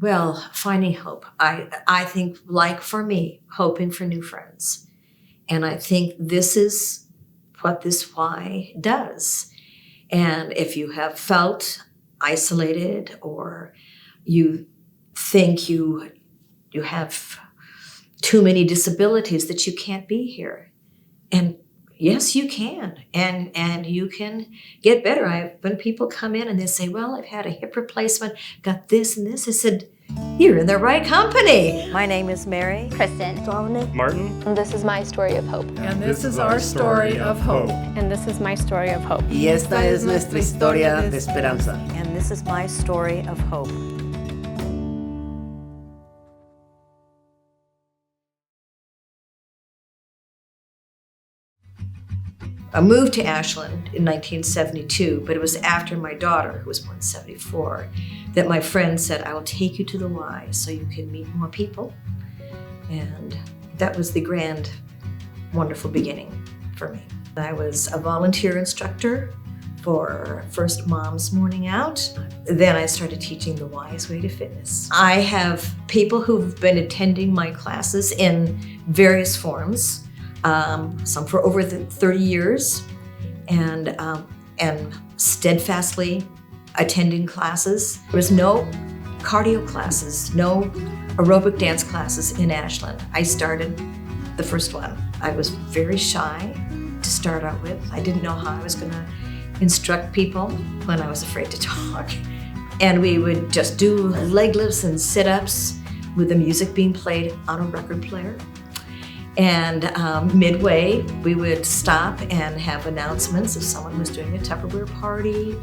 Well, finding hope. I think, like for me, hoping for new friends. And I think this is what this Y does. And if you have felt isolated, or you think you have too many disabilities that you can't be here, and yes, you can, and you can get better. When people come in and they say, well, I've had a hip replacement, got this and this, I said, you're in the right company. My name is Mary. Kristen. Dominic. Martin. And this is my story of hope. And this is our story of hope. And this is my story of hope. Y esta es nuestra historia de esperanza. And this is my story of hope. I moved to Ashland in 1972, but it was after my daughter, who was born in 74, that my friend said, I will take you to the Y so you can meet more people. And that was the grand, wonderful beginning for me. I was a volunteer instructor for first Mom's Morning Out. Then I started teaching the Y's Way to Fitness. I have people who've been attending my classes in various forms. Some for over 30 years, and steadfastly attending classes. There was no cardio classes, no aerobic dance classes in Ashland. I started the first one. I was very shy to start out with. I didn't know how I was going to instruct people when I was afraid to talk. And we would just do leg lifts and sit-ups with the music being played on a record player. And midway, we would stop and have announcements if someone was doing a Tupperware party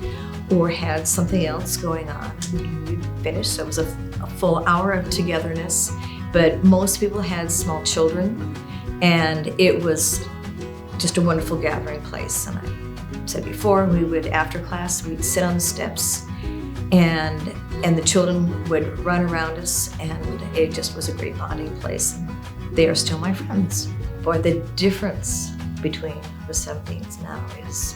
or had something else going on. We'd finish, so it was a full hour of togetherness. But most people had small children, and it was just a wonderful gathering place. And I said before, we would, after class, we'd sit on the steps, and the children would run around us, and it just was a great bonding place. They are still my friends. Boy, the difference between the 70s now is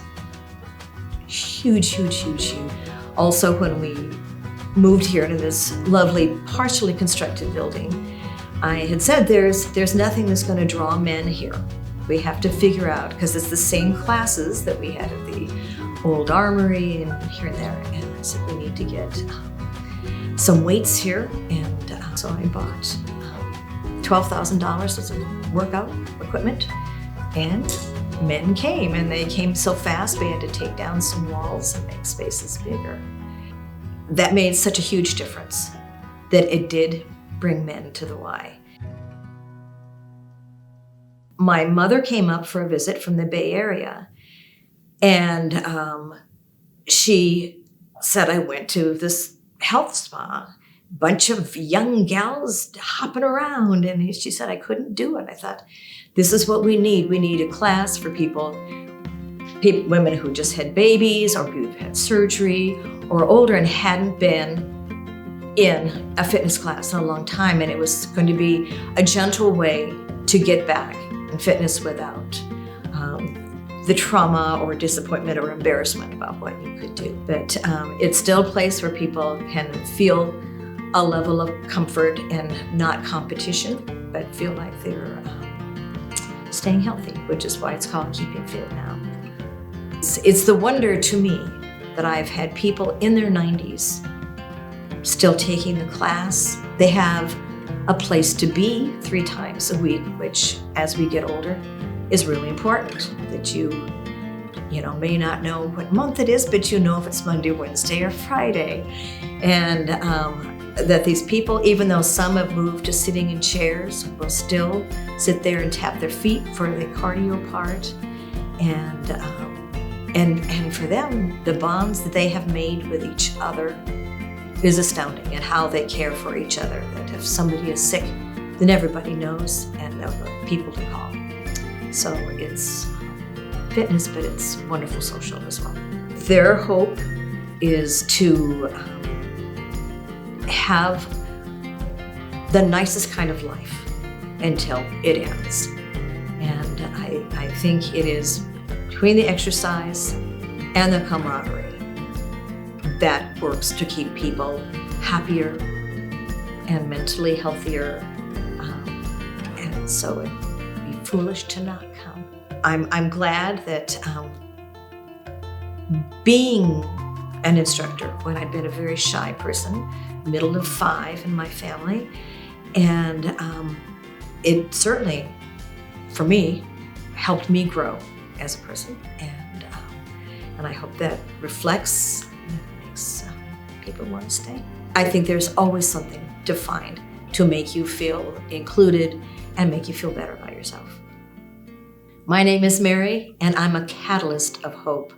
huge, huge, huge, huge. Also, when we moved here into this lovely, partially constructed building, I had said there's nothing that's going to draw men here. We have to figure out, because it's the same classes that we had at the old armory and here and there. And I said, we need to get some weights here. And so I bought $12,000 worth of workout equipment, and men came, and they came so fast we had to take down some walls and make spaces bigger. That made such a huge difference that it did bring men to the Y. My mother came up for a visit from the Bay Area, and she said, I went to this health spa, bunch of young gals hopping around, and she said I couldn't do it. I thought, this is what we need. We need a class for people, women who just had babies or who've had surgery or older and hadn't been in a fitness class in a long time, and it was going to be a gentle way to get back in fitness without the trauma or disappointment or embarrassment about what you could do. But it's still a place where people can feel a level of comfort and not competition, but feel like they're staying healthy, which is why it's called Keeping Fit Now. It's the wonder to me that I've had people in their 90s still taking the class. They have a place to be 3 times a week, which as we get older is really important, that you may not know what month it is, but you know if it's Monday, Wednesday, or Friday. And that these people, even though some have moved to sitting in chairs, will still sit there and tap their feet for the cardio part. And for them, the bonds that they have made with each other is astounding, and how they care for each other. That if somebody is sick, then everybody knows and know the people to call. So it's fitness, but it's wonderful social as well. Their hope is to have the nicest kind of life until it ends. And I think it is between the exercise and the camaraderie that works to keep people happier, and mentally healthier. And so it'd be foolish to not come. I'm glad that being an instructor when I'd been a very shy person, middle of 5 in my family, and it certainly, for me, helped me grow as a person, and I hope that reflects and makes people want to stay. I think there's always something to find to make you feel included and make you feel better about yourself. My name is Mary, and I'm a catalyst of hope.